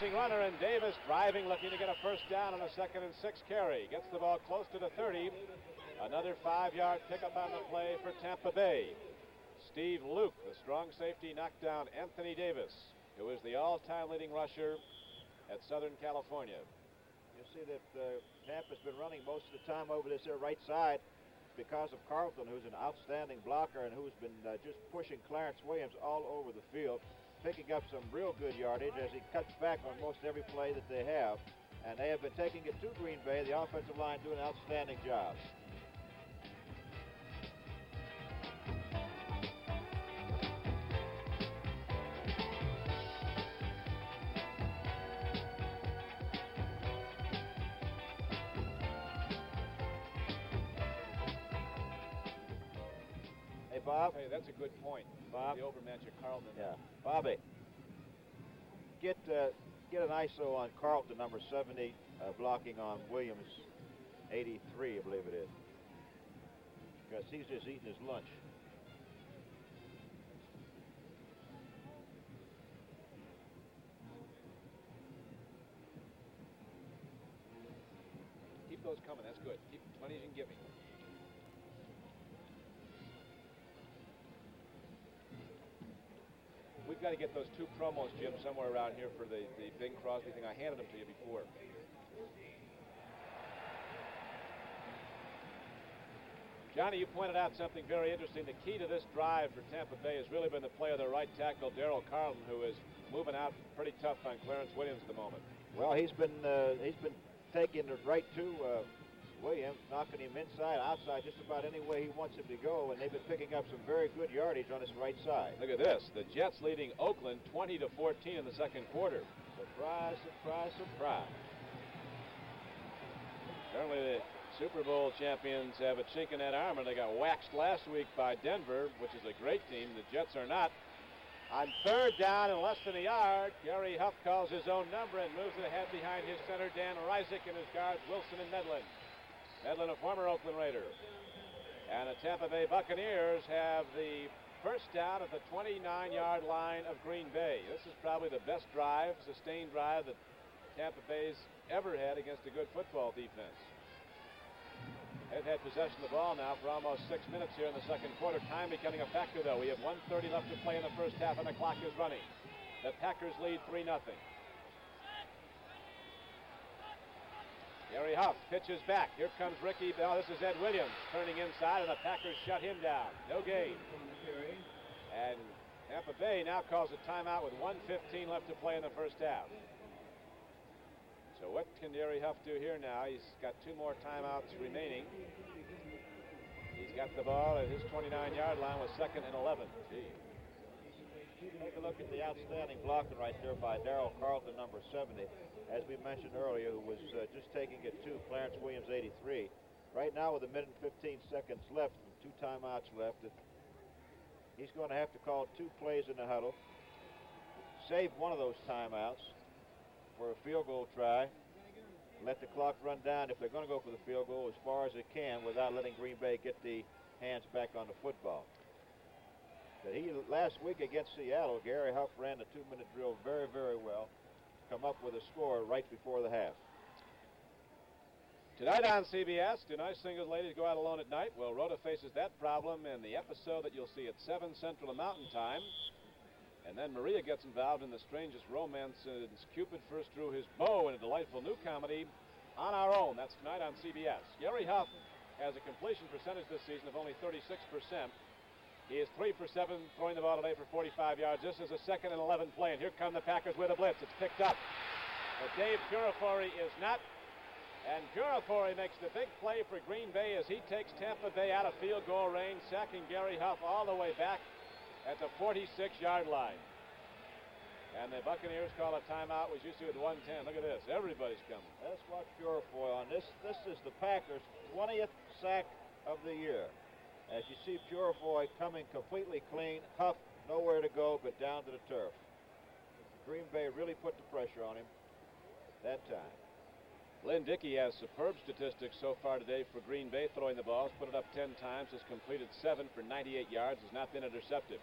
chasing runner, and Davis driving, looking to get a first down on a 2nd and 6 carry. Gets the ball close to the 30. Another 5-yard pickup on the play for Tampa Bay. Steve Luke, the strong safety, knocked down Anthony Davis, who is the all-time leading rusher at Southern California. You see that Tampa's been running most of the time over this right side because of Carlton, who's an outstanding blocker and who's been just pushing Clarence Williams all over the field, picking up some real good yardage as he cuts back on most every play that they have. And they have been taking it to Green Bay, the offensive line doing an outstanding job. Bob? Hey, that's a good point. Bob? The overmatch of Carlton. Yeah. Bobby, get an ISO on Carlton, number 70, blocking on Williams, 83, I believe it is. Because he's just eating his lunch. Keep those coming. That's good. Keep as many as you can give me. We've got to get those 2 promos, Jim, somewhere around here for the Bing Crosby thing. I handed them to you before. Johnny, you pointed out something very interesting. The key to this drive for Tampa Bay has really been the play of their right tackle, Darryl Carlton, who is moving out pretty tough on Clarence Williams at the moment. Well, he's been taking it right to Williams, knocking him inside, outside, just about any way he wants him to go, and they've been picking up some very good yardage on his right side. Look at this. The Jets leading Oakland 20-14 in the 2nd quarter. Surprise, surprise, surprise. Certainly the Super Bowl champions have a chink in that armor. They got waxed last week by Denver, which is a great team. The Jets are not. On 3rd down and less than a yard, Gary Huff calls his own number and moves it ahead behind his center, Dan Reisig, and his guards, Wilson and Medlin. Medlin, a former Oakland Raider. And the Tampa Bay Buccaneers have the first down at the 29-yard line of Green Bay. This is probably the best drive, sustained drive that Tampa Bay's ever had against a good football defense. They've had possession of the ball now for almost 6 minutes here in the 2nd quarter. Time becoming a factor, though. We have 1:30 left to play in the first half, and the clock is running. The Packers lead 3-0. Gary Huff pitches back. Here comes Ricky Bell. This is Ed Williams turning inside, and the Packers shut him down. No gain. And Tampa Bay now calls a timeout with 1:15 left to play in the first half. So what can Gary Huff do here now? He's got 2 more timeouts remaining. He's got the ball at his 29-yard line with 2nd and 11. Gee. Take a look at the outstanding blocking right there by Darryl Carlton, number 70, as we mentioned earlier, who was just taking it to Clarence Williams, 83. Right now, with 1 minute and 15 seconds left, and 2 timeouts left, he's going to have to call 2 plays in the huddle, save one of those timeouts for a field goal try, let the clock run down if they're going to go for the field goal as far as it can without letting Green Bay get the hands back on the football. But last week against Seattle, Gary Huff ran the 2-minute drill very, very well, come up with a score right before the half. Tonight on CBS, do nice single ladies go out alone at night? Well, Rhoda faces that problem in the episode that you'll see at 7 Central and Mountain Time. And then Maria gets involved in the strangest romance since Cupid first drew his bow in a delightful new comedy, On Our Own. That's tonight on CBS. Gary Huff has a completion percentage this season of only 36%. He is 3 for 7 throwing the ball today for 45 yards. This is a 2nd and 11 play, and here come the Packers with a blitz. It's picked up. But Dave Purifori is not. And Purifori makes the big play for Green Bay as he takes Tampa Bay out of field goal range, sacking Gary Huff all the way back at the 46-yard line. And the Buccaneers call a timeout, which you see with 1:10. Look at this. Everybody's coming. Let's watch Purifoy on this. This is the Packers' 20th sack of the year. As you see Purifoy coming completely clean, Huff nowhere to go but down to the turf. Green Bay really put the pressure on him that time. Glenn Dickey has superb statistics so far today for Green Bay throwing the balls. Put it up 10 times, has completed 7 for 98 yards, has not been intercepted.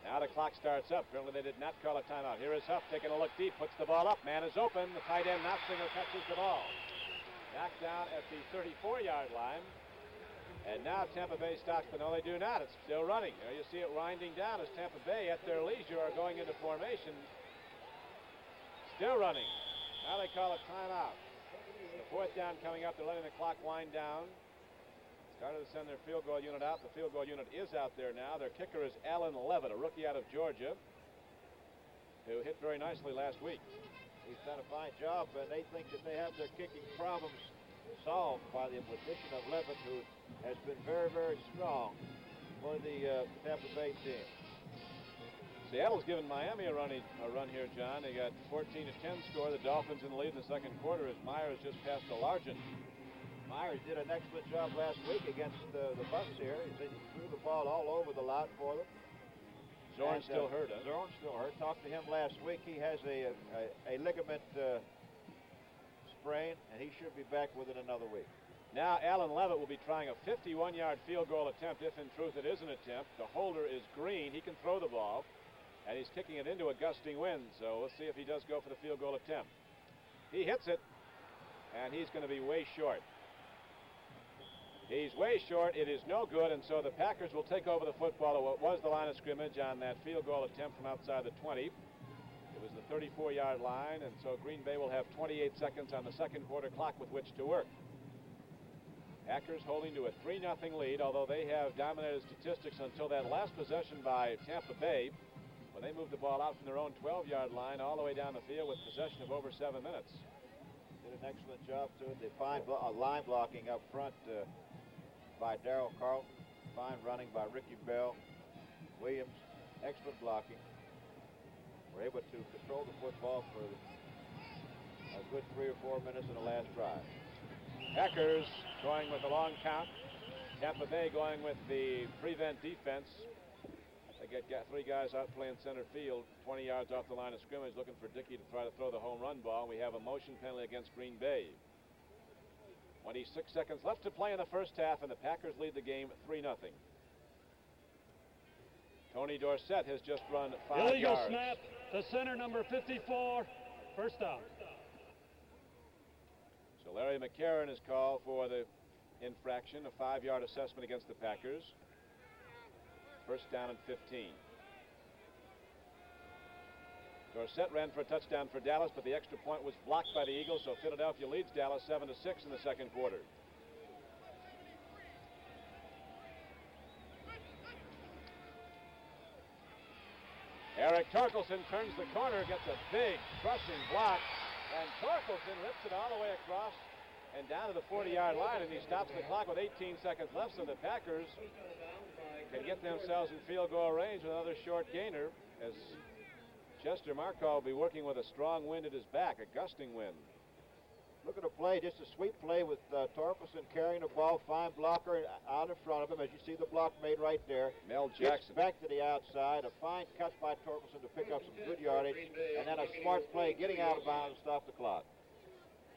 Now the clock starts up. Apparently they did not call a timeout. Here is Huff taking a look deep, puts the ball up. Man is open. The tight end Notzinger catches the ball. Back down at the 34-yard line. And now Tampa Bay stops, but no, they do not. It's still running. There you see it winding down as Tampa Bay, at their leisure, are going into formation. Still running. Now they call a timeout. The fourth down coming up. They're letting the clock wind down. Started to send their field goal unit out. The field goal unit is out there now. Their kicker is Alan Levitt, a rookie out of Georgia, who hit very nicely last week. He's done a fine job, and they think that they have their kicking problems solved by the addition of Levitt, who has been very, very strong for the Tampa Bay team. Seattle's given Miami a run here, John. They got 14-10 score. The Dolphins in the lead in the second quarter as Myers just passed to Largent. Myers did an excellent job last week against the Bucs here. He threw the ball all over the lot for them. Zorn's still hurt, huh? Zorn's still hurt. Talked to him last week. He has a ligament sprain, and he should be back within another week. Now Alan Levitt will be trying a 51-yard field goal attempt, if in truth it is an attempt. The holder is Green. He can throw the ball, and he's kicking it into a gusting wind. So we'll see if he does go for the field goal attempt. He hits it, and he's going to be way short. He's way short. It is no good, and so the Packers will take over the football at what was the line of scrimmage on that field goal attempt from outside the 20. It was the 34-yard line, and so Green Bay will have 28 seconds on the second quarter clock with which to work. Packers holding to a 3-0 lead, although they have dominated statistics until that last possession by Tampa Bay, when they moved the ball out from their own 12-yard line all the way down the field with possession of over 7 minutes. Did an excellent job to it. They fine line blocking up front by Darryl Carlton. Fine running by Ricky Bell. Williams, excellent blocking. Were able to control the football for a good 3 or 4 minutes in the last drive. Packers going with a long count. Tampa Bay going with the prevent defense. They got 3 guys out playing center field, 20 yards off the line of scrimmage, looking for Dickey to try to throw the home run ball. We have a motion penalty against Green Bay. 26 seconds left to play in the first half, and the Packers lead the game 3-0. Tony Dorsett has just run 5 yards. Illegal snap to center number 54. First down. So Larry McCarron is called for the infraction, a 5-yard assessment against the Packers. First down and 15. Dorsett ran for a touchdown for Dallas, but the extra point was blocked by the Eagles, so Philadelphia leads Dallas 7-6 in the second quarter. Eric Torkelson turns the corner, gets a big crushing block, and Torkelson rips it all the way across and down to the 40-yard line, and he stops the clock with 18 seconds left, so the Packers can get themselves in field goal range with another short gainer, as Chester Markall will be working with a strong wind at his back, a gusting wind. Look at the play, just a sweep play with Torkelson carrying the ball, fine blocker out in front of him, as you see the block made right there. Mel Jackson. Gets back to the outside, a fine cut by Torkelson to pick up some good yardage, and then a smart play getting out of bounds to stop the clock.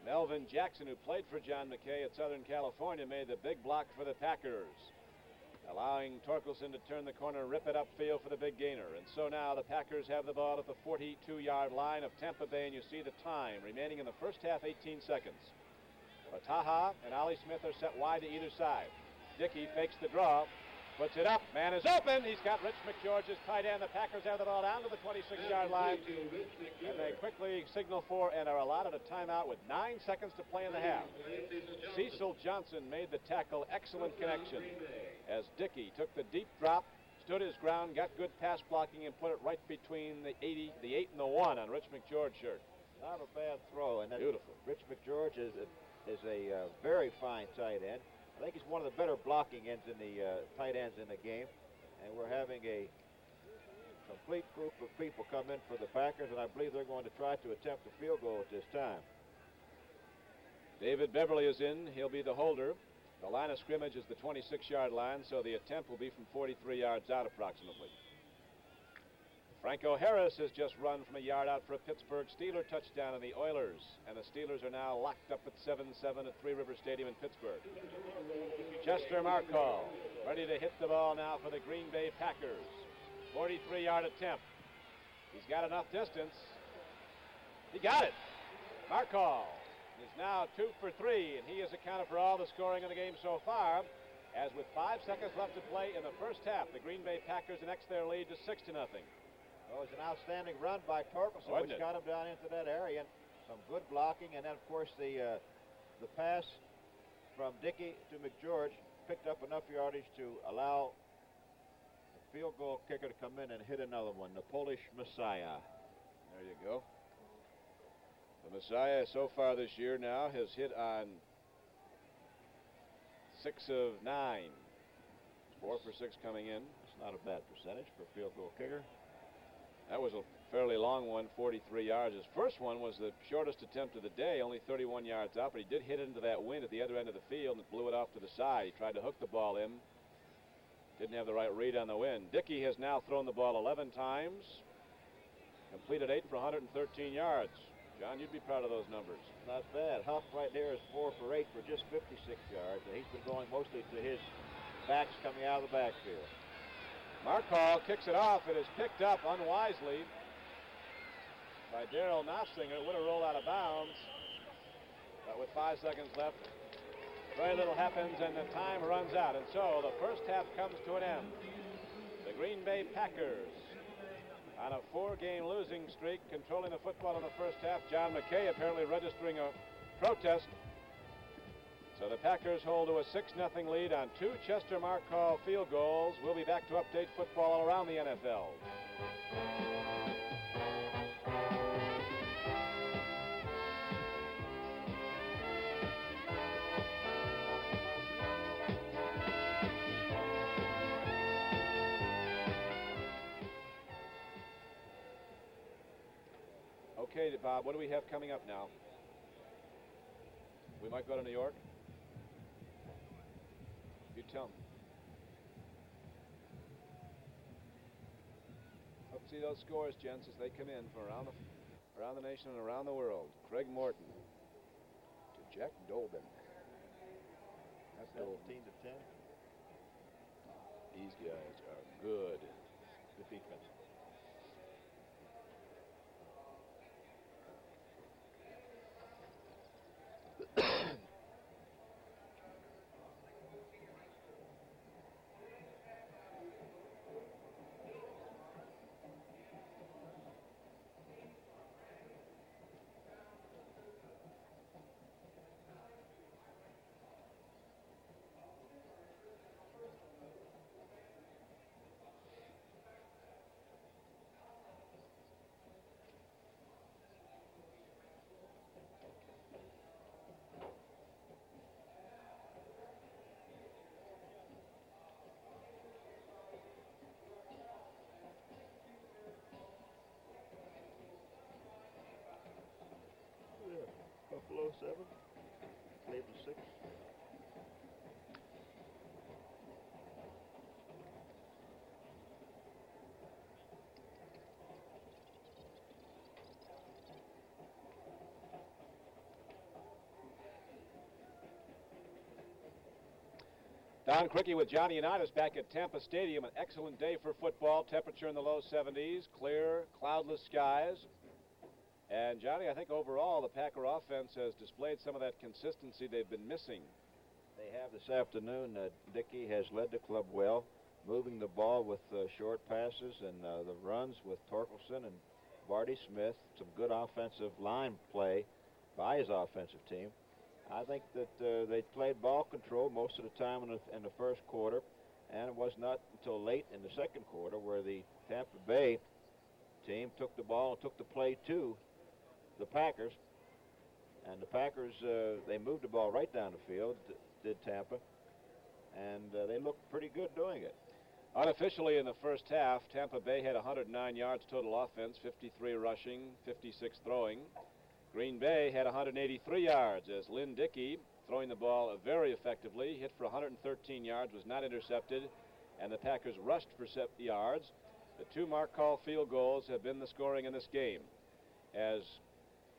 Melvin Jackson, who played for John McKay at Southern California, made the big block for the Packers, allowing Torkelson to turn the corner and rip it upfield for the big gainer. And so now the Packers have the ball at the 42-yard line of Tampa Bay, and you see the time remaining in the first half, 18 seconds. Fataha and Ollie Smith are set wide to either side. Dickey fakes the draw, puts it up, man is open. He's got Rich McGeorge as tight end. The Packers have the ball down to the 26-yard line, and they quickly signal for and are allotted a timeout with 9 seconds to play in the half. Cecil Johnson made the tackle, excellent connection, as Dickey took the deep drop, stood his ground, got good pass blocking, and put it right between the 8 and the 1 on Rich McGeorge's shirt. Not a bad throw, and beautiful. Rich McGeorge is a very fine tight end. I think he's one of the better blocking ends in the tight ends in the game, and we're having a complete group of people come in for the Packers, and I believe they're going to try to attempt a field goal at this time. David Beverly is in. He'll be the holder. The line of scrimmage is the 26-yard line, so the attempt will be from 43 yards out approximately. Franco Harris has just run from a yard out for a Pittsburgh Steeler touchdown on the Oilers, and the Steelers are now locked up at 7-7 at Three River Stadium in Pittsburgh. Chester Markall ready to hit the ball now for the Green Bay Packers. 43-yard attempt. He's got enough distance. He got it. Markall is now 2 for 3, and he has accounted for all the scoring in the game so far. As with 5 seconds left to play in the first half, the Green Bay Packers annex their lead to 6-0. Well, it was an outstanding run by Torkelson, which got him down into that area. And some good blocking, and then, of course, the pass from Dickey to McGeorge picked up enough yardage to allow the field goal kicker to come in and hit another one, the Polish Messiah. There you go. The Messiah so far this year now has hit on 6 of 9. 4 for 6 coming in. That's not a bad percentage for a field goal kicker. That was a fairly long one, 43 yards. His first one was the shortest attempt of the day, only 31 yards out, but he did hit into that wind at the other end of the field and blew it off to the side. He tried to hook the ball in. Didn't have the right read on the wind. Dickey has now thrown the ball 11 times. Completed 8 for 113 yards. John, you'd be proud of those numbers. Not bad. Huff right there is 4 for 8 for just 56 yards, and he's been going mostly to his backs coming out of the backfield. Markall kicks it off. It is picked up unwisely by Darrell Nofsinger. It would have rolled out of bounds, but with 5 seconds left, very little happens, and the time runs out. And so the first half comes to an end. The Green Bay Packers on a 4-game losing streak, controlling the football in the first half. John McKay apparently registering a protest. So the Packers hold to a 6-0 lead on 2 Chester Markall field goals. We'll be back to update football all around the NFL. Okay, Bob, what do we have coming up now? We might go to New York. You tell me. Hope to see those scores, gents, as they come in from around the nation and around the world. Craig Morton to Jack Dolben. That's 17 to 10. These guys are good. Good defense. Buffalo 7, Cleveland 6. Don Criqui with Johnny Unitas back at Tampa Stadium. An excellent day for football. Temperature in the low 70s. Clear, cloudless skies. And, Johnny, I think overall the Packer offense has displayed some of that consistency they've been missing. They have this afternoon. Dickey has led the club well, moving the ball with short passes and the runs with Torkelson and Barty Smith. Some good offensive line play by his offensive team. I think that they played ball control most of the time in the first quarter, and it was not until late in the second quarter where the Tampa Bay team took the ball and took the play to the Packers. And the Packers, they moved the ball right down the field, did Tampa, and they looked pretty good doing it. Unofficially in the first half, Tampa Bay had 109 yards total offense, 53 rushing, 56 throwing. Green Bay had 183 yards as Lynn Dickey, throwing the ball very effectively, hit for 113 yards, was not intercepted, and the Packers rushed for 70 yards. The 2 Markall field goals have been the scoring in this game, as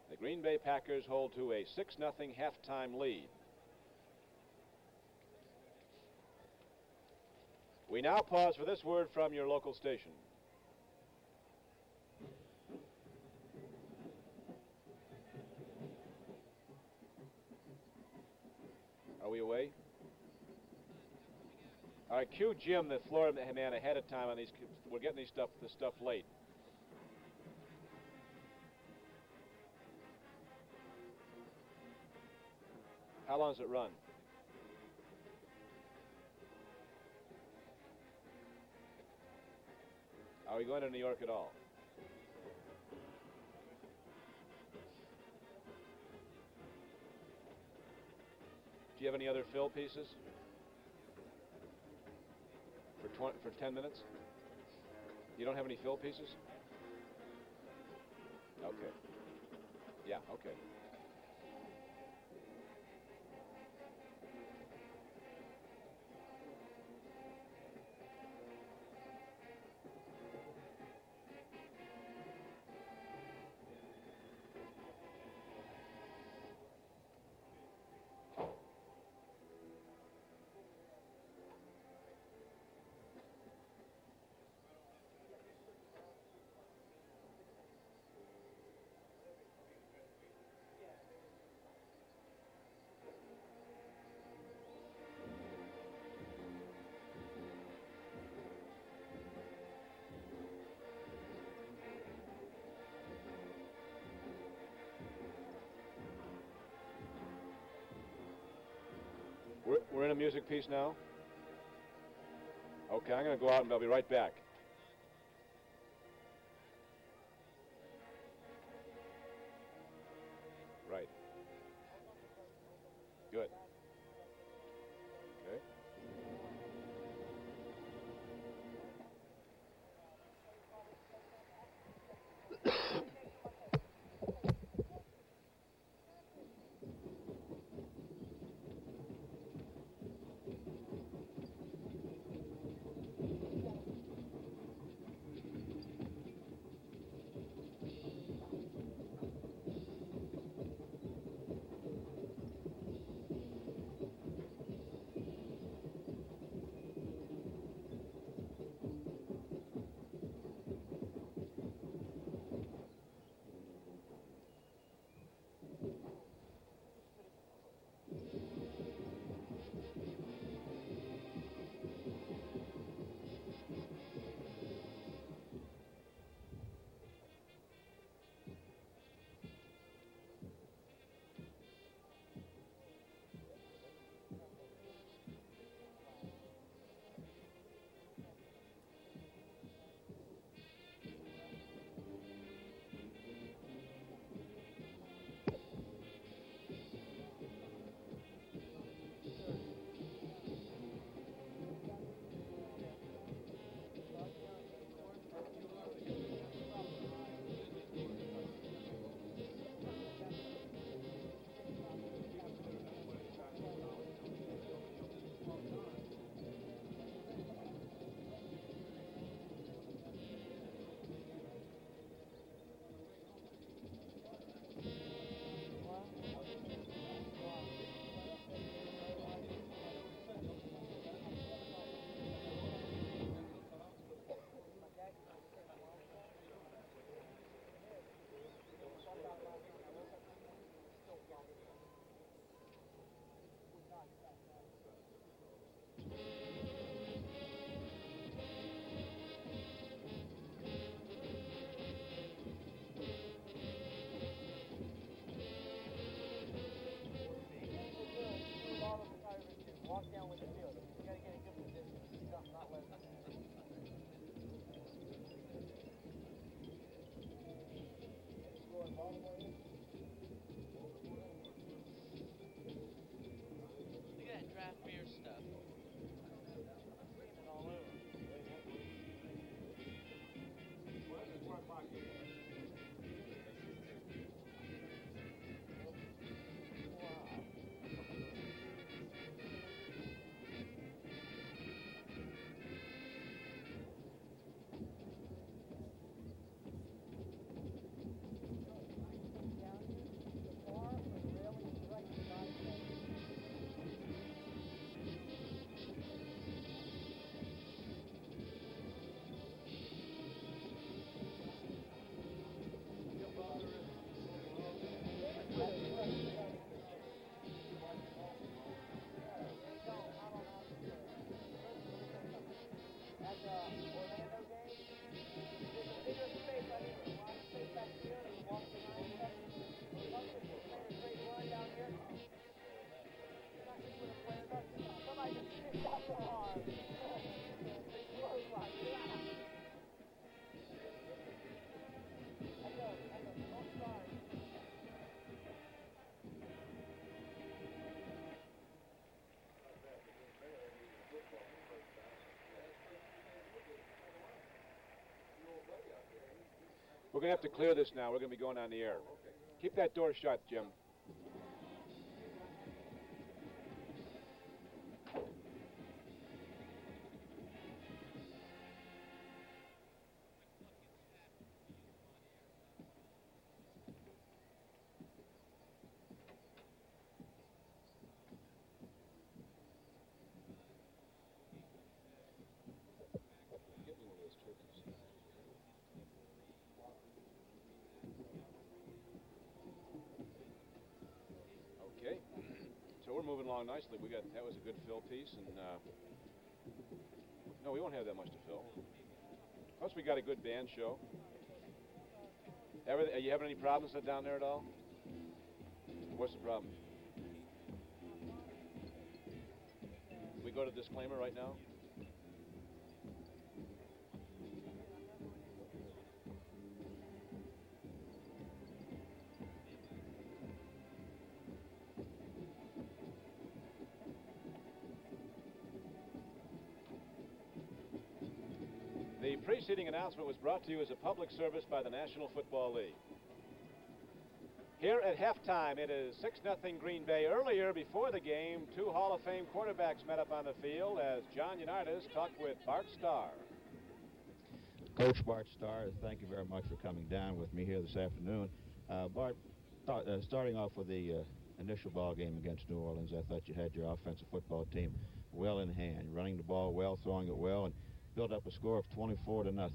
the Green Bay Packers hold to a 6-0 halftime lead. We now pause for this word from your local station. Are we away? All right, cue Jim, the floor man, ahead of time on these. We're getting this stuff late. How long does it run? Are we going to New York at all? Do you have any other fill pieces? For 10 minutes? You don't have any fill pieces? Okay. Yeah, okay. We're in a music piece now? Okay, I'm going to go out and I'll be right back. Right. Good. Okay. We're going to have to clear this now. We're going to be going on the air. Keep that door shut, Jim. Okay, so we're moving along nicely. That was a good fill piece, and no, we won't have that much to fill. Plus, we got a good band show. Are you having any problems down there at all? What's the problem? We go to disclaimer right now. The preceding announcement was brought to you as a public service by the National Football League. Here at halftime, it is 6-0 Green Bay. Earlier, before the game, two Hall of Fame quarterbacks met up on the field as John Unitas talked with Bart Starr. Coach Bart Starr, thank you very much for coming down with me here this afternoon. Bart, starting off with the initial ball game against New Orleans, I thought you had your offensive football team well in hand, running the ball well, throwing it well, and built up a score of 24-0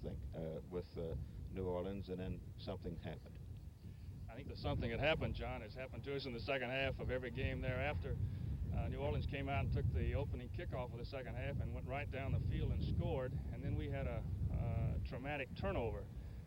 with New Orleans, and then something happened. I think that something had happened, John. It's happened to us in the second half of every game thereafter. New Orleans came out and took the opening kickoff of the second half and went right down the field and scored, and then we had a traumatic turnover.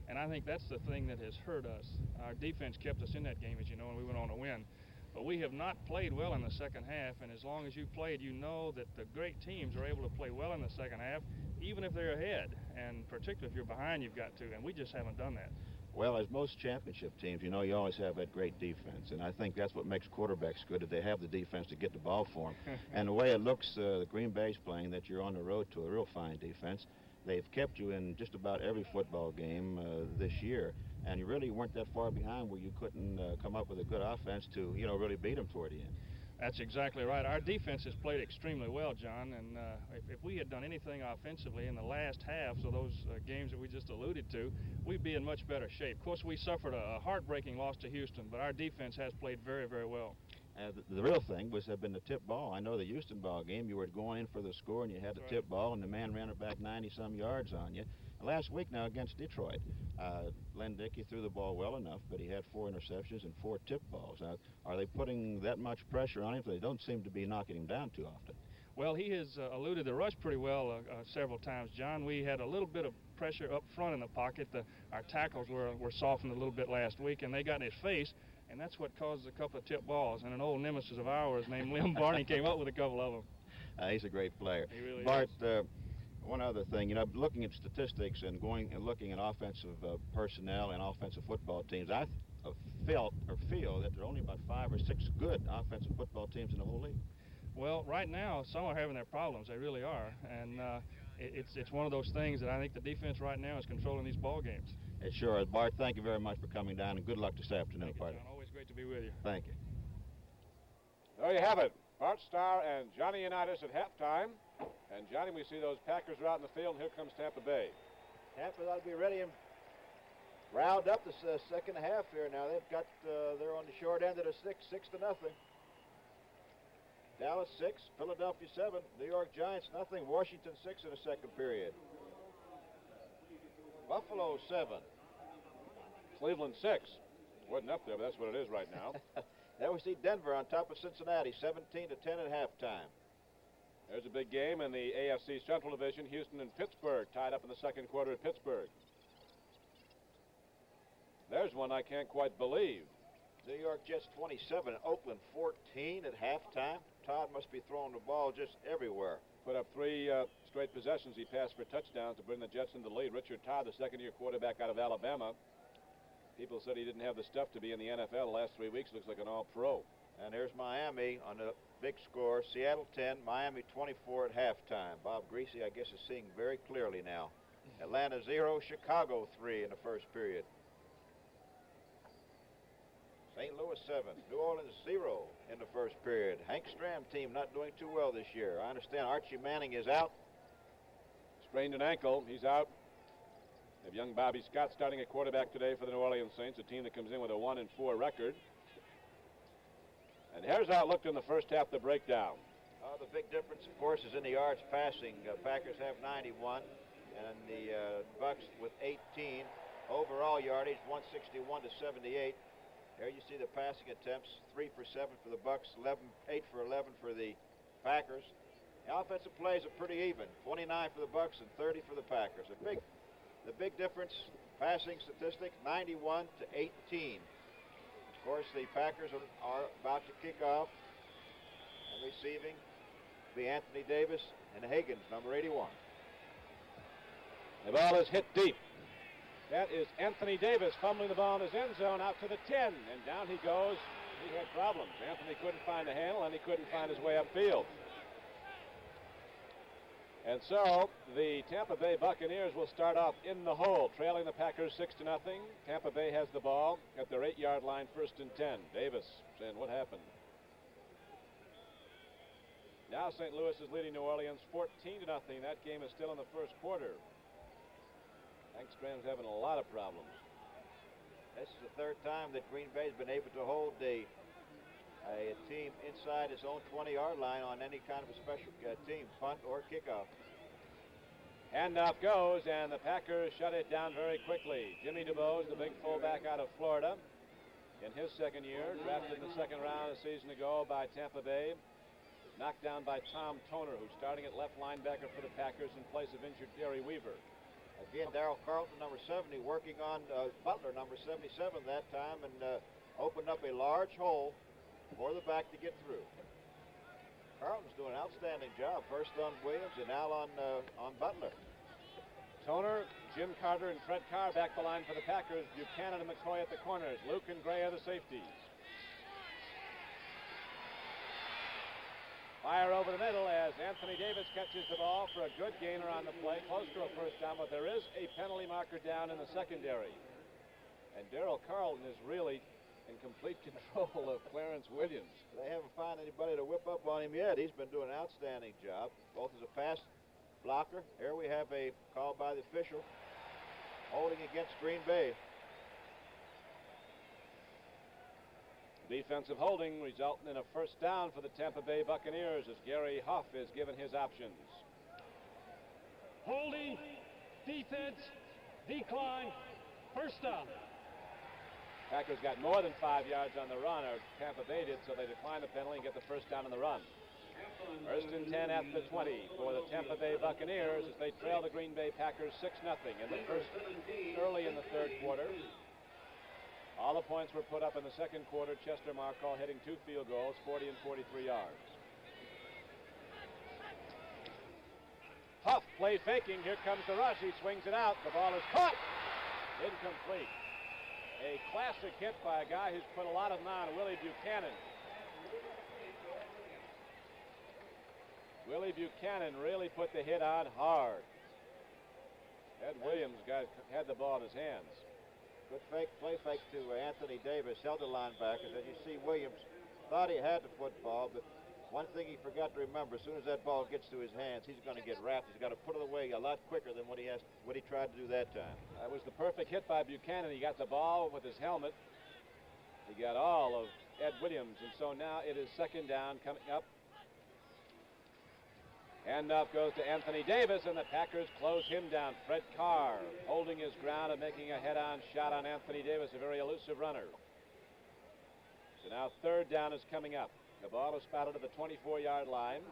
And I think that's the thing that has hurt us. Our defense kept us in that game, as you know, and we went on to win. But we have not played well in the second half, and as long as you played, you know that the great teams are able to play well in the second half, even if they're ahead. And particularly if you're behind, you've got to, and we just haven't done that. Well, as most championship teams, you know, you always have that great defense, and I think that's what makes quarterbacks good, that they have the defense to get the ball for them. And the way it looks, the Green Bay's playing, that you're on the road to a real fine defense. They've kept you in just about every football game this year, and you really weren't that far behind where you couldn't come up with a good offense to, you know, really beat them toward the end. That's exactly right. Our defense has played extremely well, John, and if we had done anything offensively in the last halves of those games that we just alluded to, we'd be in much better shape. Of course, we suffered a heartbreaking loss to Houston, but our defense has played very, very well. The real thing have been the tip ball. I know the Houston ball game, you were going in for the score, and you had the tip ball, and the man ran it back 90-some yards on you. Last week now against Detroit, Len Dickey threw the ball well enough, but he had 4 interceptions and 4 tip balls. Are they putting that much pressure on him? They don't seem to be knocking him down too often. Well, he has eluded the rush pretty well several times, John. We had a little bit of pressure up front in the pocket. Our tackles were softened a little bit last week, and they got in his face, and that's what caused a couple of tip balls. And an old nemesis of ours named Lim Barney came up with a couple of them. He's a great player. He really Bart, is. One other thing, you know, looking at statistics and going and looking at offensive personnel and offensive football teams, I feel that there are only about 5 or 6 good offensive football teams in the whole league. Well, right now, some are having their problems. They really are. And it's one of those things that I think the defense right now is controlling these ball games. It sure is. Bart, thank you very much for coming down, and good luck this afternoon, Thank you, John. Always great to be with you. Thank you. There you have it. Bart Starr and Johnny Unitas at halftime. And, Johnny, we see those Packers are out in the field, and here comes Tampa Bay. Tampa ought to be ready and riled up this second half here now. They've got, they're on the short end of the 6-0. Dallas 6, Philadelphia 7, New York Giants nothing, Washington 6 in the second period. Buffalo 7. Cleveland 6. Wasn't up there, but that's what it is right now. There we see Denver on top of Cincinnati, 17-10 at halftime. There's a big game in the AFC Central Division. Houston and Pittsburgh tied up in the second quarter at Pittsburgh. There's one I can't quite believe. New York Jets 27, Oakland 14 at halftime. Todd must be throwing the ball just everywhere. Put up 3 straight possessions. He passed for touchdowns to bring the Jets into the lead. Richard Todd, the second-year quarterback out of Alabama. People said he didn't have the stuff to be in the NFL the last 3 weeks. Looks like an all-pro. And there's Miami on the big score. Seattle 10, Miami 24 at halftime. Bob Greasy, I guess, is seeing very clearly now. Atlanta 0, Chicago 3 in the first period. St. Louis 7, New Orleans 0 in the first period. Hank Stram team not doing too well this year. I understand Archie Manning is out. Sprained an ankle. He's out. They have young Bobby Scott starting at quarterback today for the New Orleans Saints, a team that comes in with a 1-4 record. And here's how it looked in the first half, the breakdown. The big difference, of course, is in the yards passing. Packers have 91, and the Bucks with 18. Overall yardage, 161 to 78. There you see the passing attempts, 3 for 7 for the Bucks, 8 for 11 for the Packers. The offensive plays are pretty even, 29 for the Bucks and 30 for the Packers. The big difference, passing statistic, 91 to 18. Of course, the Packers are about to kick off, and receiving be Anthony Davis and Higgins, number 81. The ball is hit deep. That is Anthony Davis fumbling the ball in his end zone out to the 10, and down he goes. He had problems. Anthony couldn't find the handle, and he couldn't find his way upfield. And so the Tampa Bay Buccaneers will start off in the hole, trailing the Packers 6-0. Tampa Bay has the ball at their 8-yard line, 1st and 10. Davis saying, what happened? Now St. Louis is leading New Orleans 14-0. That game is still in the first quarter. Hank Stram's having a lot of problems. This is the third time that Green Bay has been able to hold a team inside its own 20-yard line on any kind of a special team, punt or kickoff. Handoff goes, and the Packers shut it down very quickly. Jimmy DuBose, the big fullback out of Florida, in his second year, drafted in the second round a season ago by Tampa Bay, knocked down by Tom Toner, who's starting at left linebacker for the Packers in place of injured Gary Weaver. Again, Darrell Carlton, number 70, working on Butler, number 77 that time, and opened up a large hole for the back to get through. Carlton's doing an outstanding job, first on Williams and now on Butler. Toner, Jim Carter, and Fred Carr back the line for the Packers. Buchanan and McCoy at the corners. Luke and Gray are the safeties. Fire over the middle as Anthony Davis catches the ball for a good gainer on the play, close to a first down, but there is a penalty marker down in the secondary. And Darrell Carlton is really in complete control of Clarence Williams. They haven't found anybody to whip up on him yet. He's been doing an outstanding job, both as a pass blocker. Here we have a call by the official holding against Green Bay. Defensive holding resulting in a first down for the Tampa Bay Buccaneers as Gary Huff is given his options. Holding, defense, decline, first down. Packers got more than 5 yards on the run, or Tampa Bay did, so they declined the penalty and get the first down on the run. 1st and 10 at the 20 for the Tampa Bay Buccaneers as they trail the Green Bay Packers 6-0 in the first, early in the third quarter. All the points were put up in the second quarter. Chester Markall hitting 2 field goals, 40 and 43 yards. Huff play faking. Here comes the rush. He swings it out. The ball is caught. Incomplete. A classic hit by a guy who's put a lot of them on, Willie Buchanan. Willie Buchanan really put the hit on hard. Ed Williams had the ball in his hands. Good play fake to Anthony Davis, held the linebackers. As you see, Williams thought he had the football, but one thing he forgot to remember, as soon as that ball gets to his hands, he's going to get wrapped. He's got to put it away a lot quicker than what he tried to do that time. That was the perfect hit by Buchanan. He got the ball with his helmet. He got all of Ed Williams, and so now it is second down coming up. Handoff goes to Anthony Davis, and the Packers close him down. Fred Carr holding his ground and making a head-on shot on Anthony Davis, a very elusive runner. So now third down is coming up. The ball is spotted at the 24-yard line.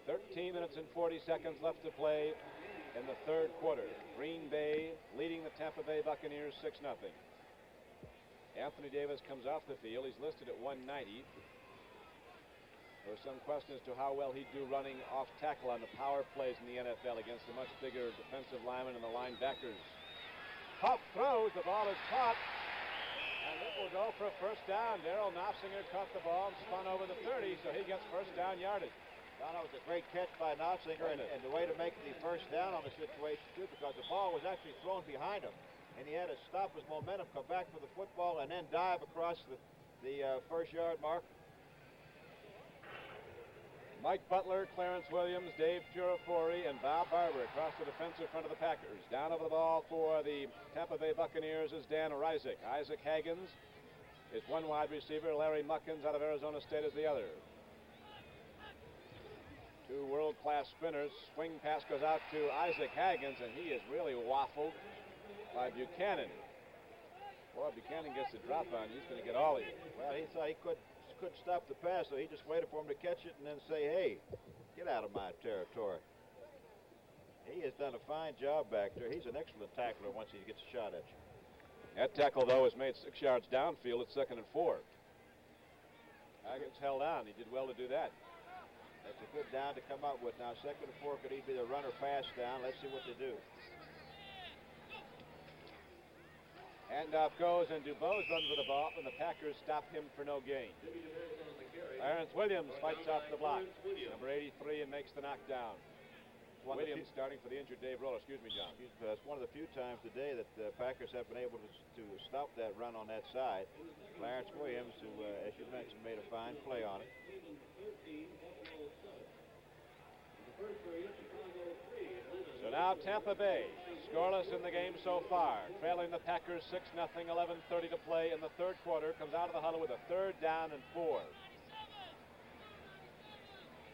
13 minutes and 40 seconds left to play in the third quarter. Green Bay leading the Tampa Bay Buccaneers 6-0. Anthony Davis comes off the field. He's listed at 190. There's some question as to how well he'd do running off tackle on the power plays in the NFL against the much bigger defensive linemen and the linebackers. Huff throws, the ball is caught, and it will go for a first down. Darrell Knopfsinger caught the ball and spun over the 30, so he gets first down yardage. That was a great catch by Knopfsinger, and the way to make the first down on the situation, too, because the ball was actually thrown behind him. and he had to stop his momentum, come back for the football, and then dive across the first-yard mark. Mike Butler, Clarence Williams, Dave Purifori, and Bob Barber across the defensive front of the Packers. Down over the ball for the Tampa Bay Buccaneers is Dan Reisig. Isaac Haggins is one wide receiver. Larry Muckins out of Arizona State is the other. Two world-class spinners. Swing pass goes out to Isaac Haggins, and he is really waffled by Buchanan. Boy, Buchanan gets the drop on. He's going to get all of you. Well, he thought he couldn't stop the pass, so he just waited for him to catch it and then say, hey, get out of my territory. He has done a fine job back there. He's an excellent tackler once he gets a shot at you. That tackle, though, is made 6 yards downfield at 2nd and 4. Haggins held on. He did well to do that. That's a good down to come up with. Now, 2nd and 4 could either be the run or pass down. Let's see what they do. Handoff goes, and Dubose runs with the ball, and the Packers stop him for no gain. Clarence Williams fights off the block. Number 83 and makes the knockdown. Williams starting for the injured Dave Roller. Excuse me, John. It's one of the few times today that the Packers have been able to stop that run on that side. Clarence Williams, who, as you mentioned, made a fine play on it. So now Tampa Bay, scoreless in the game so far, trailing the Packers 6-0, 11:30 to play in the third quarter, comes out of the huddle with a 3rd down and 4.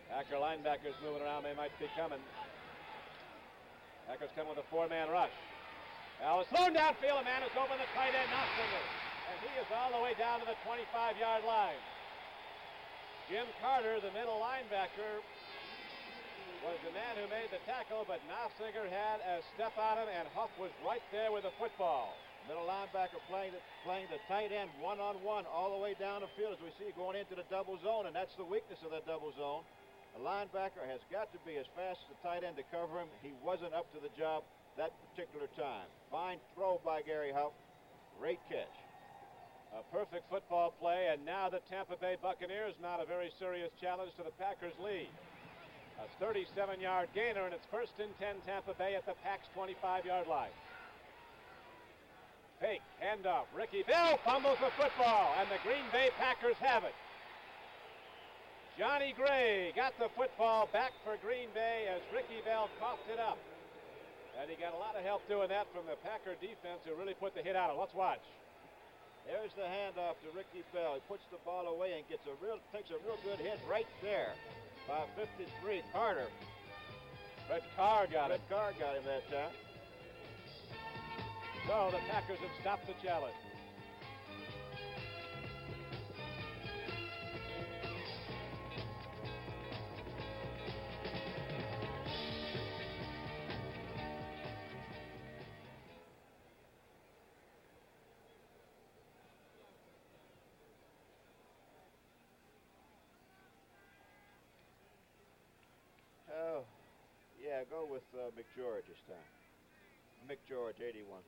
Packer linebackers moving around, they might be coming. Packers come with a 4-man rush. Now it's thrown downfield, a man is open, the tight end, Nossinger, and he is all the way down to the 25-yard line. Jim Carter, the middle linebacker, was the man who made the tackle, but Nossinger had a step on him, and Huff was right there with the football. Middle linebacker playing the tight end one-on-one all the way down the field, as we see going into the double zone, and that's the weakness of that double zone. The linebacker has got to be as fast as the tight end to cover him. He wasn't up to the job that particular time. Fine throw by Gary Huff. Great catch. A perfect football play, and now the Tampa Bay Buccaneers mount a very serious challenge to the Packers' lead. A 37-yard gainer, and it's 1st and 10 Tampa Bay at the Pack's 25-yard line. Fake, handoff, Ricky Bell fumbles the football, and the Green Bay Packers have it. Johnny Gray got the football back for Green Bay as Ricky Bell coughed it up. And he got a lot of help doing that from the Packer defense, who really put the hit on him. Let's watch. There's the handoff to Ricky Bell. He puts the ball away and takes a real good hit right there by 53, Carter. Fred Carr got him that time. So the Packers have stopped the challenge. Oh, yeah, go with McGeorge this time. McGeorge, 81.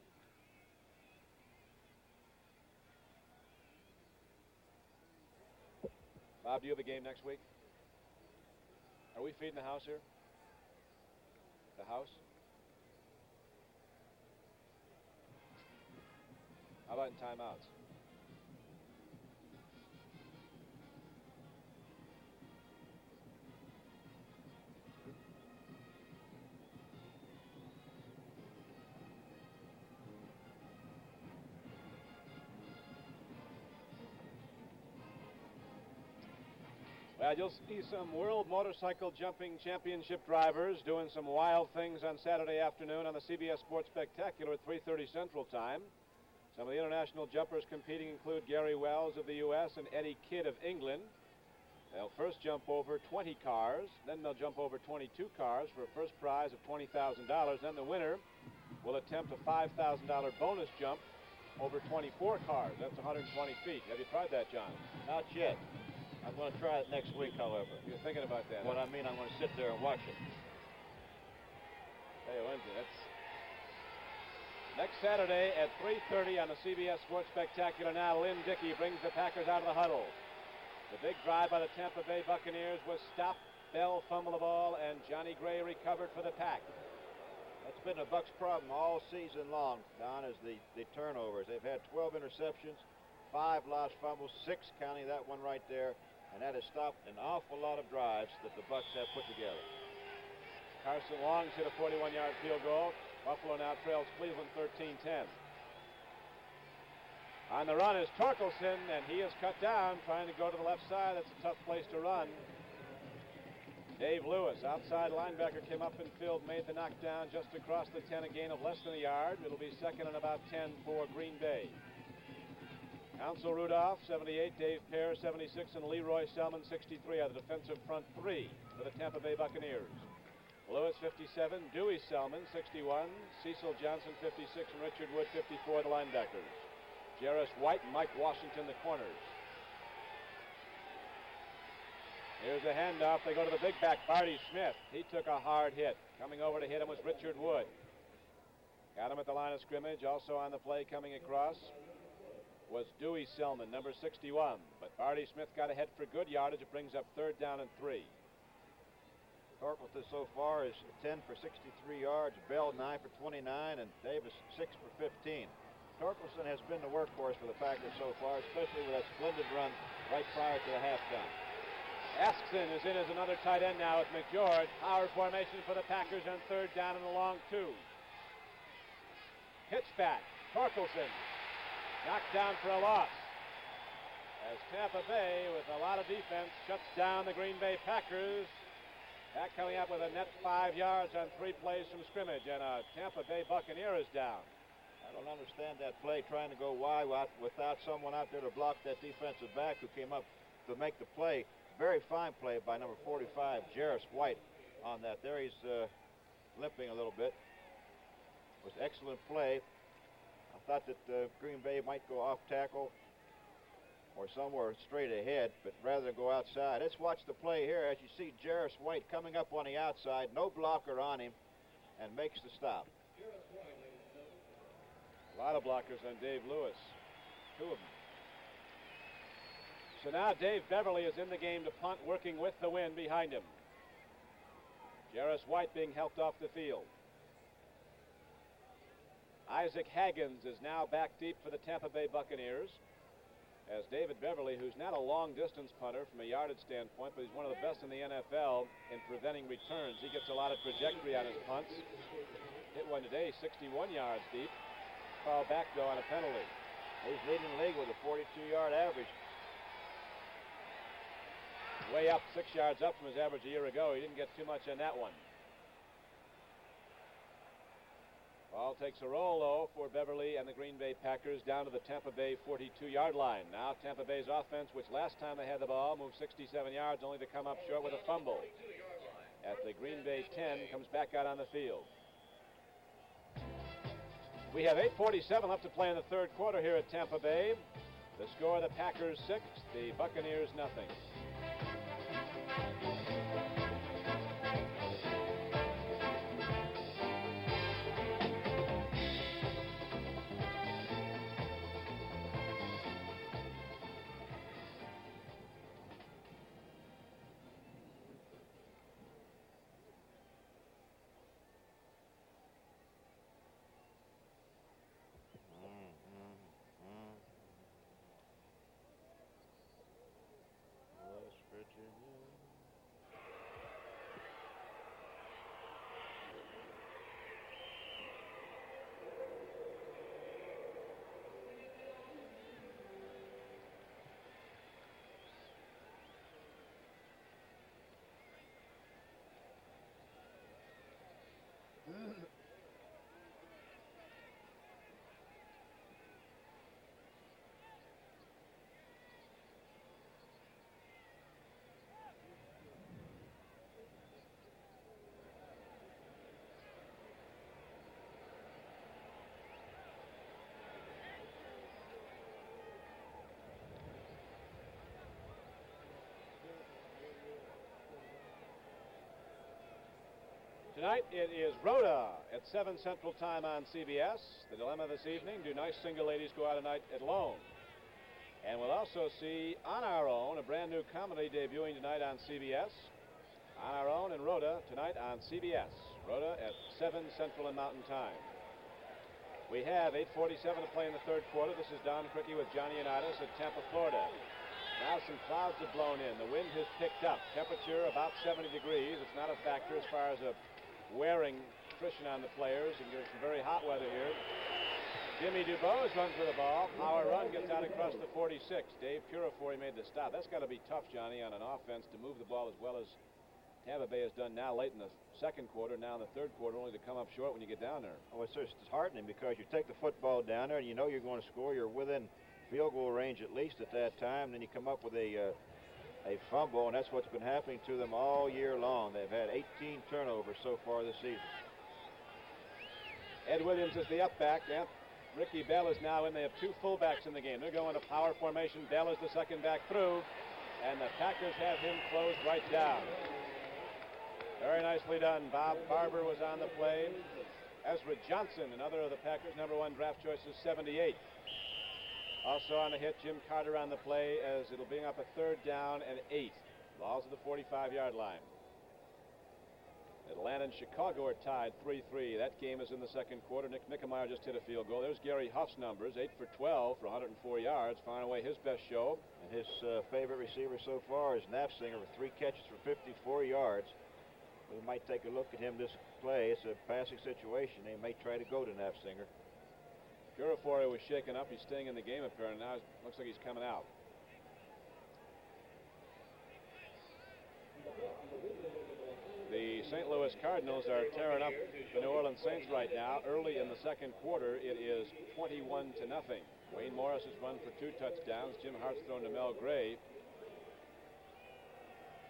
Bob, do you have a game next week? Are we feeding the house here? The house? How about in timeouts? Well, you'll see some World Motorcycle Jumping Championship drivers doing some wild things on Saturday afternoon on the CBS Sports Spectacular at 3:30 Central Time. Some of the international jumpers competing include Gary Wells of the U.S. and Eddie Kidd of England. They'll first jump over 20 cars, then they'll jump over 22 cars for a first prize of $20,000. Then the winner will attempt a $5,000 bonus jump over 24 cars. That's 120 feet. Have you tried that, John? Not yet. I'm going to try it next week, however. You're thinking about that? What I mean, I'm going to sit there and watch it. Hey, Wednesday, that's next Saturday at 3:30 on the CBS Sports Spectacular. Now Lynn Dickey brings the Packers out of the huddle. The big drive by the Tampa Bay Buccaneers was stopped. Bell fumbled the ball, and Johnny Gray recovered for the Pack. That's been the Bucs' problem all season long, Don, is the turnovers. They've had 12 interceptions, 5 lost fumbles, 6 counting that one right there, and that has stopped an awful lot of drives that the Bucs have put together. Carson Long's hit a 41-yard field goal. Buffalo now trails Cleveland 13-10. On the run is Torkelson, and he is cut down, trying to go to the left side. That's a tough place to run. Dave Lewis, outside linebacker, came up in field, made the knockdown just across the 10, a gain of less than a yard. It'll be second and about 10 for Green Bay. Council Rudolph, 78, Dave Pear, 76, and Leroy Selman, 63 are the defensive front three for the Tampa Bay Buccaneers. Lewis, 57, Dewey Selman, 61, Cecil Johnson, 56, and Richard Wood, 54, the linebackers. Jarris White and Mike Washington, the corners. Here's a handoff. They go to the big back, Barty Smith. He took a hard hit. Coming over to hit him was Richard Wood. Got him at the line of scrimmage. Also on the play coming across was Dewey Selman, number 61. But Barty Smith got ahead for good yardage. It brings up 3rd down and 3. Torkelson so far is 10 for 63 yards, Bell 9 for 29, and Davis 6 for 15. Torkelson has been the workhorse for the Packers so far, especially with that splendid run right prior to the halftime. Askson is in as another tight end now with McGeorge. Power formation for the Packers on 3rd down and a long 2. Pitch back. Torkelson knocked down for a loss. As Tampa Bay, with a lot of defense, shuts down the Green Bay Packers. Back coming up with a net 5 yards on 3 plays from scrimmage, and a Tampa Bay Buccaneer is down. I don't understand that play, trying to go wide without someone out there to block that defensive back who came up to make the play. Very fine play by number 45, Jarris White, on that. There he's limping a little bit. It was excellent play. I thought that Green Bay might go off tackle or somewhere straight ahead, but rather than go outside. Let's watch the play here as you see Jarris White coming up on the outside, no blocker on him, and makes the stop. A lot of blockers on Dave Lewis, 2 of them. So now Dave Beverly is in the game to punt, working with the wind behind him. Jarris White being helped off the field. Isaac Haggins is now back deep for the Tampa Bay Buccaneers, as David Beverly, who's not a long-distance punter from a yardage standpoint, but he's one of the best in the NFL in preventing returns. He gets a lot of trajectory on his punts. Hit one today, 61 yards deep. Called back, though, on a penalty. He's leading the league with a 42-yard average. Way up, 6 yards up from his average a year ago. He didn't get too much on that one. Ball takes a roll, though, for Beverly and the Green Bay Packers down to the Tampa Bay 42-yard line. Now Tampa Bay's offense, which last time they had the ball, moved 67 yards, only to come up short with a fumble. At the Green Bay 10, comes back out on the field. We have 8:47 left to play in the 3rd quarter here at Tampa Bay. The score, the Packers 6, the Buccaneers nothing. Tonight it is Rhoda at 7 Central Time on CBS. The dilemma this evening, do nice single ladies go out tonight alone? And we'll also see On Our Own, a brand new comedy debuting tonight on CBS. On Our Own and Rhoda tonight on CBS. Rhoda at 7 Central and Mountain Time. We have 8:47 to play in the third quarter. This is Don Criqui with Johnny Unitas at Tampa, Florida. Now some clouds have blown in. The wind has picked up. Temperature about 70 degrees. It's not a factor as far as a wearing attrition on the players. And there's some very hot weather here. Jimmy DuBose runs with the ball. Power run gets out across the 46. Dave Purifoy made the stop. That's got to be tough, Johnny, on an offense to move the ball as well as Tampa Bay has done now late in the second quarter, now in the third quarter, only to come up short when you get down there. Oh, it's just disheartening because you take the football down there and you know you're going to score. You're within field goal range at least at that time. Then you come up with a fumble, and that's what's been happening to them all year long. They've had 18 turnovers so far this season. Ed Williams is the up back. Yeah. Ricky Bell is now in. They have two fullbacks in the game. They're going to power formation. Bell is the second back through, and the Packers have him closed right down. Very nicely done. Bob Barber was on the play. Ezra Johnson, another of the Packers' #1 draft choices, 78. Also on the hit, Jim Carter on the play as it'll bring up a 3rd down and 8. Balls at the 45-yard line. Atlanta and Chicago are tied 3-3. That game is in the second quarter. Nick Mickemeyer just hit a field goal. There's Gary Huff's numbers, 8 for 12 for 104 yards, far away his best show. And his favorite receiver so far is Nafsinger with 3 catches for 54 yards. We might take a look at him this play. It's a passing situation. They may try to go to Nafsinger. Purifoy was shaken up. He's staying in the game apparently. Now it looks like he's coming out. The St. Louis Cardinals are tearing up the New Orleans Saints right now. Early in the second quarter, it is 21-0. Wayne Morris has run for 2 touchdowns. Jim Hart's thrown to Mel Gray.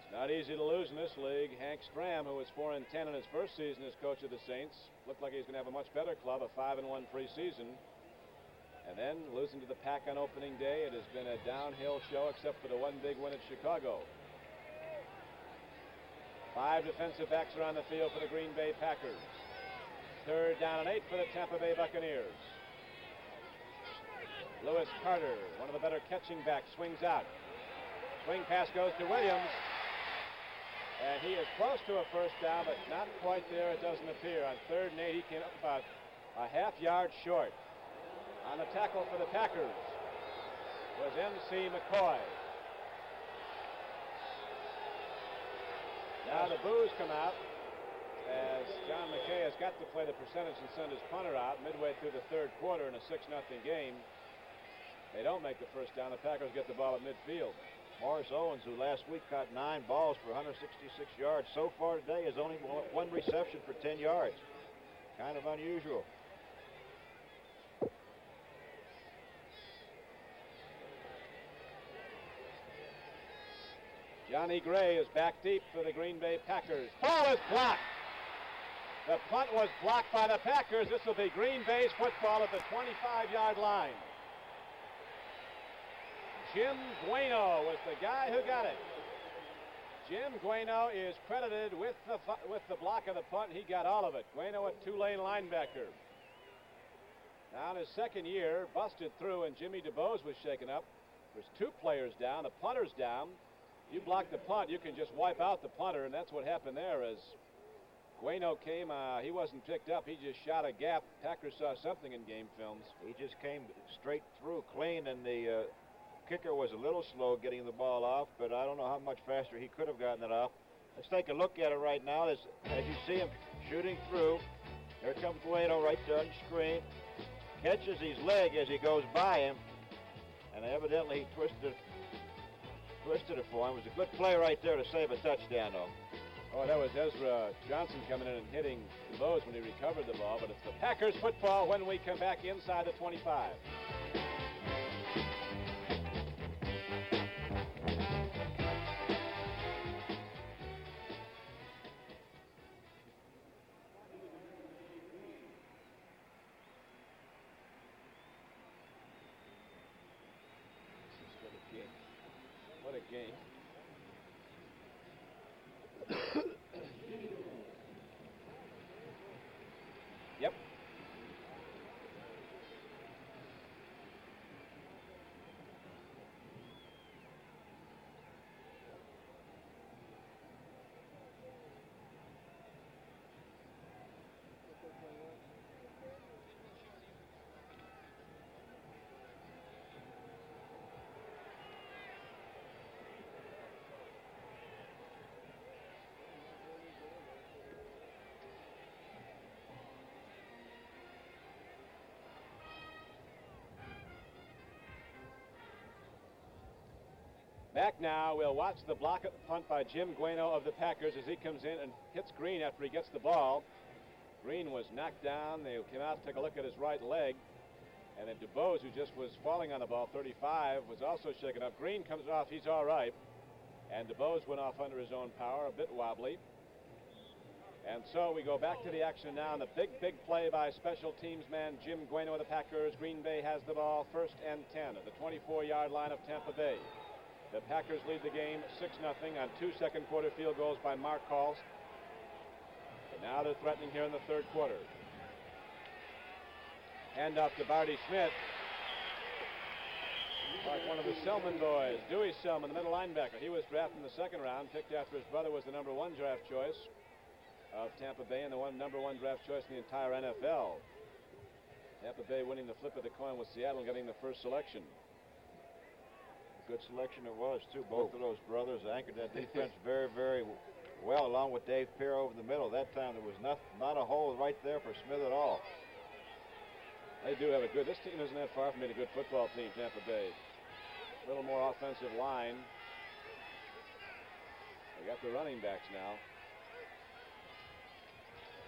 It's not easy to lose in this league. Hank Stram, who was 4-10 in his first season as coach of the Saints, looked like he's going to have a much better club, a 5-1 preseason. And then losing to the Pack on opening day, it has been a downhill show except for the one big win at Chicago. 5 defensive backs are on the field for the Green Bay Packers. 3rd down and 8 for the Tampa Bay Buccaneers. Lewis Carter, one of the better catching backs, swings out. Swing pass goes to Williams. And he is close to a 1st down, but not quite there, it doesn't appear. On 3rd and 8, he came up about a half-yard short. On the tackle for the Packers was M.C. McCoy. Now the boos come out as John McKay has got to play the percentage and send his punter out midway through the third quarter in a 6-0 game. They don't make the 1st down. The Packers get the ball at midfield. Morris Owens, who last week caught 9 balls for 166 yards, so far today has only 1 reception for 10 yards. Kind of unusual. Johnny Gray is back deep for the Green Bay Packers. Ball is blocked. The punt was blocked by the Packers. This will be Green Bay's football at the 25-yard line. Jim Gueno was the guy who got it. Jim Gueno is credited with the block of the punt. He got all of it. Gueno, a Tulane linebacker. Now in his second year, busted through, and Jimmy DuBose was shaken up. There's 2 players down. The punter's down. You block the punt, you can just wipe out the punter, and that's what happened there as Gueno came. He wasn't picked up. He just shot a gap. Packers saw something in game films. He just came straight through clean, and the kicker was a little slow getting the ball off, but I don't know how much faster he could have gotten it off. Let's take a look at it right now. As you see him shooting through, there comes Gueno right there on the screen. Catches his leg as he goes by him, and evidently he twisted it for him. It was a good play right there to save a touchdown, though. Oh, that was Ezra Johnson coming in and hitting DuBose when he recovered the ball, but it's the Packers football when we come back inside the 25. What a game. Yep. Back now, we'll watch the block at the punt by Jim Gueno of the Packers as he comes in and hits Green after he gets the ball. Green was knocked down. They came out to take a look at his right leg. And then DuBose, who just was falling on the ball, 35, was also shaken up. Green comes off. He's all right. And DuBose went off under his own power, a bit wobbly. And so we go back to the action now. And the big play by special teams man Jim Gueno of the Packers. Green Bay has the ball, 1st and 10 at the 24-yard line of Tampa Bay. The Packers lead the game 6-0 on 2 second-quarter field goals by Mark Halst. Now they're threatening here in the third quarter. Hand off to Barty Schmidt. Like one of the Selman boys, Dewey Selman, the middle linebacker. He was drafted in the 2nd round, picked after his brother was the number 1 draft choice of Tampa Bay and the number 1 draft choice in the entire NFL. Tampa Bay winning the flip of the coin with Seattle, getting the first selection. Good selection it was, too. Both of those brothers anchored that defense very, very well, along with Dave Pierre over the middle. That time there was not a hole right there for Smith at all. They do have a good, this team isn't that far from being a good football team, Tampa Bay. A little more offensive line. They got the running backs now.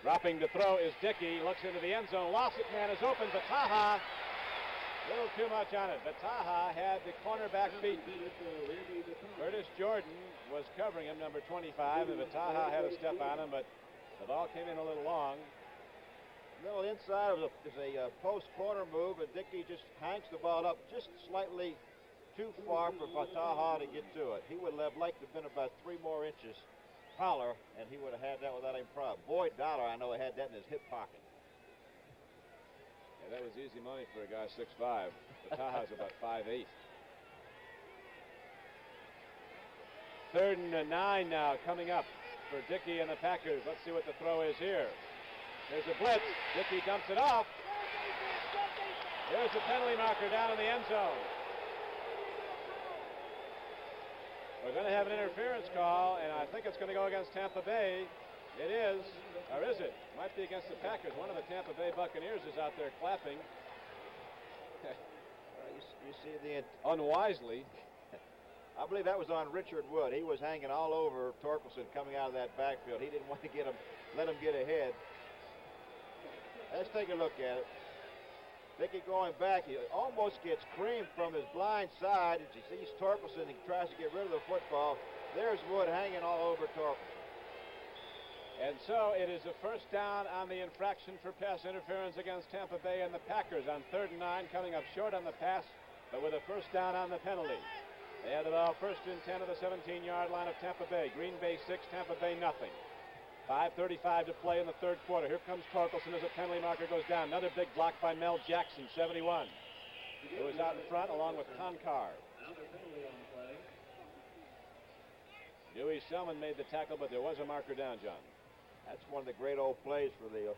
Dropping to throw is Dickey. Looks into the end zone. Lost it. Man is open. Bataha. A little too much on it. Bataha had the cornerback beaten. Curtis Jordan was covering him, number 25, and Bataha had a step on him, but the ball came in a little long. Little inside is a post corner move, and Dickey just hangs the ball up just slightly too far for Bataha to get to it. He would have liked to have been about 3 more inches taller, and he would have had that without any problem. Boyd Dollar, I know, had that in his hip pocket. Yeah, that was easy money for a guy 6'5". Bataha's about 5'8". 3rd and 9 now coming up for Dickey and the Packers. Let's see what the throw is here. There's a blitz. Dickey dumps it off. There's a penalty marker down in the end zone. We're going to have an interference call, and I think it's going to go against Tampa Bay. It is, or is it? Might be against the Packers. One of the Tampa Bay Buccaneers is out there clapping. You see the unwisely. I believe that was on Richard Wood. He was hanging all over Torkelson coming out of that backfield. He didn't want to let him get ahead. Let's take a look at it. Dickey going back. He almost gets creamed from his blind side. As he sees Torkelson, he tries to get rid of the football. There's Wood hanging all over Torkelson. And so it is a 1st down on the infraction for pass interference against Tampa Bay and the Packers on 3rd and 9, coming up short on the pass, but with a 1st down on the penalty. They had the ball 1st and 10 of the 17-yard line of Tampa Bay. Green Bay 6, Tampa Bay nothing. 5:35 to play in the 3rd quarter. Here comes Torkelson as a penalty marker goes down. Another big block by Mel Jackson, 71. Who was out in front along with Concar. Dewey Selman made the tackle, but there was a marker down, John. That's one of the great old plays for the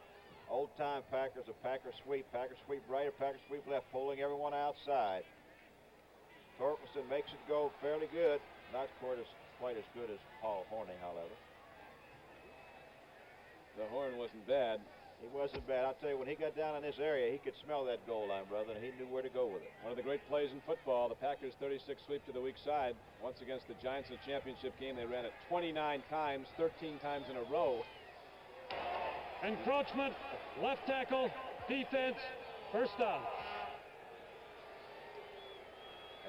old-time Packers, a Packer sweep right, a Packer sweep left, pulling everyone outside. Torkelson makes it go fairly good. Not quite as good as Paul Hornung, however. The horn wasn't bad. He wasn't bad. I'll tell you, when he got down in this area, he could smell that goal line, brother, and he knew where to go with it. One of the great plays in football, the Packers' 36 sweep to the weak side. Once against the Giants in the championship game, they ran it 29 times, 13 times in a row. Encroachment, left tackle, defense, 1st down.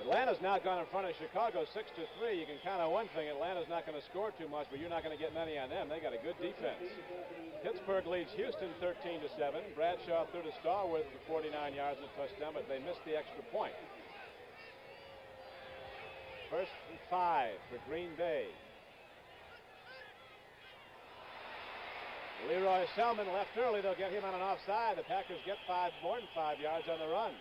Atlanta's now gone in front of Chicago 6-3. You can count on one thing. Atlanta's not going to score too much, but you're not going to get many on them. They got a good defense. Pittsburgh leads Houston 13-7. Bradshaw threw to Stallworth for 49 yards and a touchdown, but they missed the extra point. 1st and 5 for Green Bay. Leroy Selman left early. They'll get him on an offside. The Packers get more than 5 yards on the run.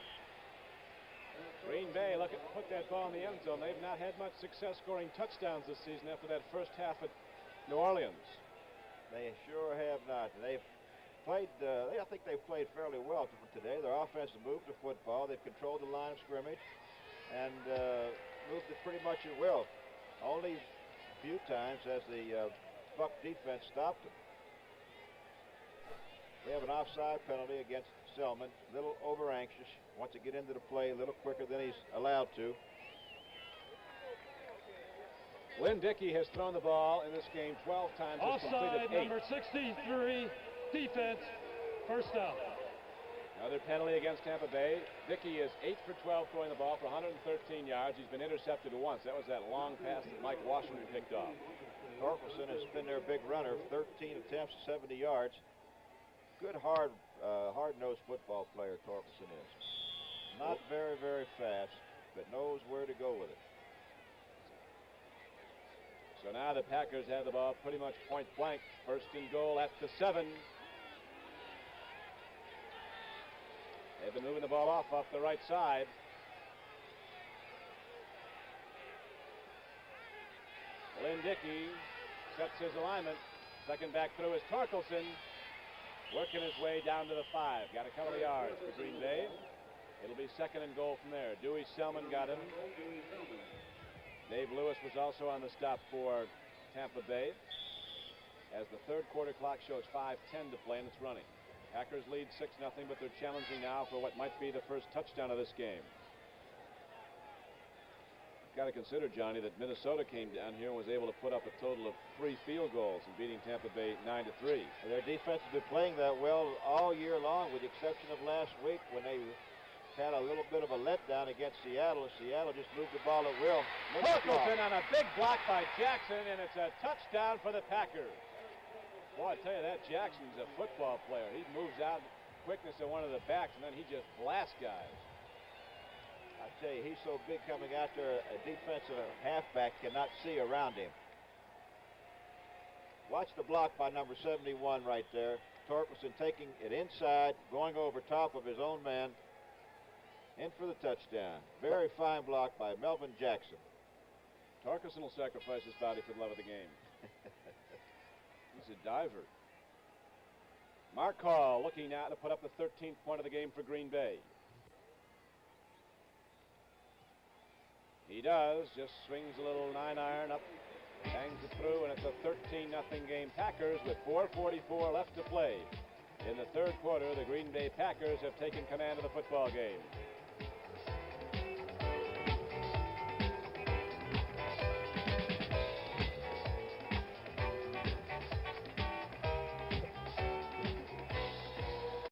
Green Bay put that ball in the end zone. They've not had much success scoring touchdowns this season after that 1st half at New Orleans. They sure have not. They've played, I think they've played fairly well today. Their offense has moved the football. They've controlled the line of scrimmage and moved it pretty much at will. Only a few times has the Buck defense stopped them. We have an offside penalty against Selman. A little over-anxious. Wants to get into the play a little quicker than he's allowed to. Lynn Dickey has thrown the ball in this game 12 times. Offside, completed 8. number 63, defense, first down. Another penalty against Tampa Bay. Dickey is 8 for 12 throwing the ball for 113 yards. He's been intercepted once. That was that long pass that Mike Washington picked off. Torkelson has been their big runner, 13 attempts, 70 yards. Good hard-nosed football player Torkelson is. Not very, very fast, but knows where to go with it. So now the Packers have the ball pretty much point blank. First and goal at the 7. They've been moving the ball off the right side. Lynn Dickey sets his alignment. Second back through is Torkelson. Working his way down to the 5. Got a couple of yards for Green Bay. It'll be second and goal from there. Dewey Selman got him. Dave Lewis was also on the stop for Tampa Bay. As the third quarter clock shows 5:10 to play, and it's running. Packers lead 6-0, but they're challenging now for what might be the first touchdown of this game. Got to consider, Johnny, that Minnesota came down here and was able to put up a total of 3 field goals in beating Tampa Bay 9-3. Their defense has been playing that well all year long, with the exception of last week when they had a little bit of a letdown against Seattle. Seattle just moved the ball at will. Torkelson on a big block by Jackson, and it's a touchdown for the Packers. Boy, I tell you, that Jackson's a football player. He moves out quickness of one of the backs, and then he just blasts guys. I tell you, he's so big coming after a defensive halfback cannot see around him. Watch the block by number 71 right there. Torkelson taking it inside, going over top of his own man, in for the touchdown. Very fine block by Melvin Jackson. Torkelson will sacrifice his body for the love of the game. He's a diver. Mark Hall looking now to put up the 13th point of the game for Green Bay. He does. Just swings a little 9-iron up, hangs it through, and it's a 13-0 game. Packers with 4:44 left to play. In the third quarter, the Green Bay Packers have taken command of the football game.